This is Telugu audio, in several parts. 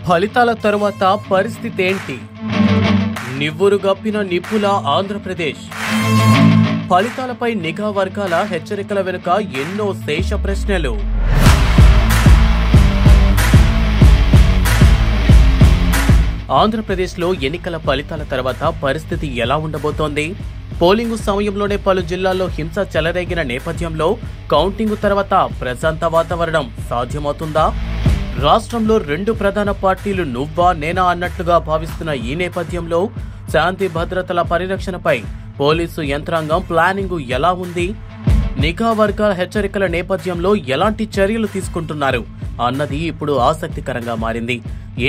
ఫలితాల తరువాత పరిస్థితి ఏంటి? నివ్వురుగప్పిన నిప్పుల ఆంధ్రప్రదేశ్. ఫలితాలపై నిఘా వర్గాల హెచ్చరికల వెనుక ఎన్నో శేష ప్రశ్నలు. ఆంధ్రప్రదేశ్లో ఎన్నికల ఫలితాల తర్వాత పరిస్థితి ఎలా ఉండబోతోంది? పోలింగు సమయంలోనే పలు జిల్లాల్లో హింస చెలరేగిన నేపథ్యంలో కౌంటింగ్ తర్వాత ప్రశాంత వాతావరణం సాధ్యమవుతుందా? రాష్ట్రంలో రెండు ప్రధాన పార్టీలు నువ్వా నేనా అన్నట్లుగా భావిస్తున్న ఈ నేపథ్యంలో శాంతి భద్రతల పరిరక్షణపై పోలీసు యంత్రాంగం ప్లానింగ్ ఎలా ఉంది? నిఘా వర్గాల హెచ్చరికల నేపథ్యంలో ఎలాంటి చర్యలు తీసుకుంటున్నారు అన్నది ఇప్పుడు ఆసక్తికరంగా మారింది.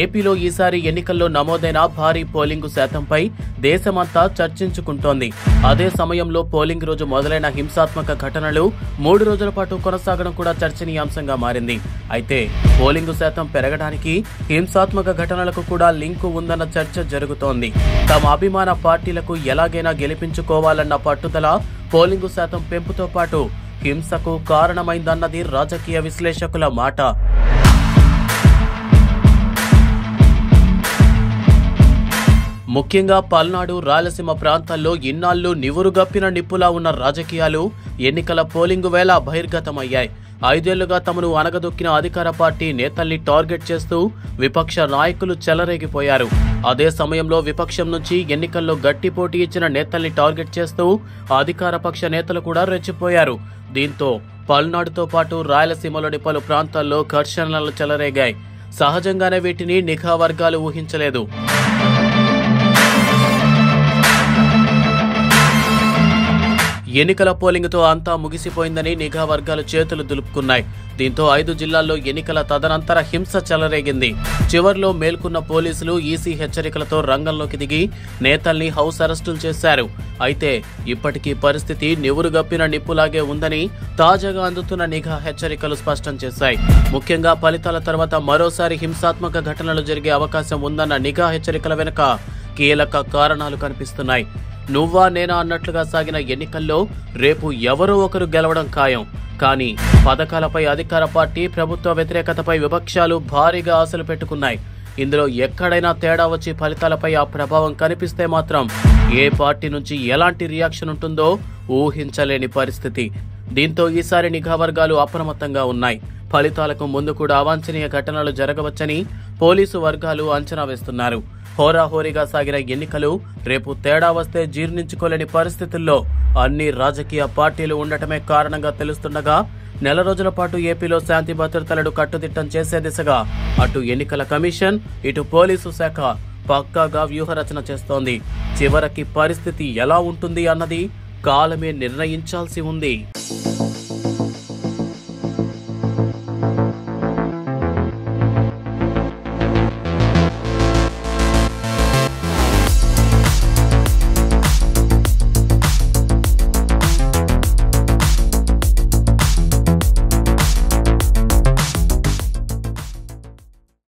ఏపీలో ఈసారి ఎన్నికల్లో నమోదైన భారీ పోలింగు శాతంపై దేశమంతా చర్చించుకుంటోంది. అదే సమయంలో పోలింగ్ రోజు మొదలైన హింసాత్మక ఘటనలు 3 రోజుల పాటు కొనసాగడం కూడా చర్చనీయాంశంగా మారింది. అయితే పోలింగు శాతం పెరగడానికి హింసాత్మక ఘటనలకు కూడా లింకు ఉందన్న చర్చ జరుగుతోంది. తమ అభిమాన పార్టీలకు ఎలాగైనా గెలిపించుకోవాలన్న పట్టుదల పోలింగు శాతం పెంపుతో పాటు హింసకు కారణమైందన్నది రాజకీయ విశ్లేషకుల మాట. ముఖ్యంగా పల్నాడు, రాయలసీమ ప్రాంతాల్లో ఇన్నాళ్లు నివురుగప్పిన నిప్పులా ఉన్న రాజకీయాలు ఎన్నికల పోలింగు వేళ బహిర్గతమయ్యాయి. 5 ఏళ్లుగా తమను అనగదొక్కిన అధికార పార్టీ నేతల్ని టార్గెట్ చేస్తూ విపక్ష నాయకులు చెలరేగిపోయారు. అదే సమయంలో విపక్షం నుంచి ఎన్నికల్లో గట్టి పోటీ ఇచ్చిన నేతల్ని టార్గెట్ చేస్తూ అధికార పక్ష నేతలు కూడా రెచ్చిపోయారు. దీంతో పల్నాడుతో పాటు రాయలసీమలోని పలు ప్రాంతాల్లో ఘర్షణలు చెలరేగాయి. సహజంగానే వీటిని నిఘా వర్గాలు ఊహించలేదు. ఎన్నికల పోలింగ్తో అంతా ముగిసిపోయిందని నిఘా వర్గాలు చేతులు దులుపుకున్నాయి. దీంతో 5 జిల్లాల్లో ఎన్నికల తదనంతర హింస చెలరేగింది. చివర్లో మేల్కొన్న పోలీసులు ఈసీ హెచ్చరికలతో రంగంలోకి దిగి నేతల్ని హౌస్ అరెస్టులు చేశారు. అయితే ఇప్పటికీ పరిస్థితి నివురుగప్పిన నిప్పులాగే ఉందని తాజాగా అందుతున్న నిఘా హెచ్చరికలు స్పష్టం చేశాయి. ముఖ్యంగా ఫలితాల తర్వాత మరోసారి హింసాత్మక ఘటనలు జరిగే అవకాశం ఉందన్న నిఘా హెచ్చరికల వెనుక కీలక కారణాలు కనిపిస్తున్నాయి. నువ్వా నేనా అన్నట్లుగా సాగిన ఎన్నికల్లో రేపు ఎవరో ఒకరు గెలవడం ఖాయం. కానీ పథకాలపై అధికార పార్టీ, ప్రభుత్వ వ్యతిరేకతపై విపక్షాలు భారీగా ఆశలు పెట్టుకున్నాయి. ఇందులో ఎక్కడైనా తేడా వచ్చి ఫలితాలపై ఆ ప్రభావం కనిపిస్తే మాత్రం ఏ పార్టీ నుంచి ఎలాంటి రియాక్షన్ ఉంటుందో ఊహించలేని పరిస్థితి. దీంతో ఈసారి నిఘా వర్గాలు అప్రమత్తంగా ఉన్నాయి. ఫలితాలకు ముందు కూడా అవాంఛనీయ ఘటనలు జరగవచ్చని పోలీసు వర్గాలు అంచనా వేస్తున్నారు. హోరాహోరీగా సాగిన ఎన్నికలు రేపు తేడా వస్తే జీర్ణించుకోలేని పరిస్థితుల్లో అన్ని రాజకీయ పార్టీలు ఉండటమే కారణంగా తెలుస్తుండగా, నెల రోజుల పాటు ఏపీలో శాంతి భద్రతలను కట్టుదిట్టం చేసే దిశగా అటు ఎన్నికల కమిషన్, ఇటు పోలీసు శాఖ పక్కాగా వ్యూహరచన చేస్తోంది. చివరికి పరిస్థితి ఎలా ఉంటుంది అన్నది కాలమే నిర్ణయించాల్సి ఉంది.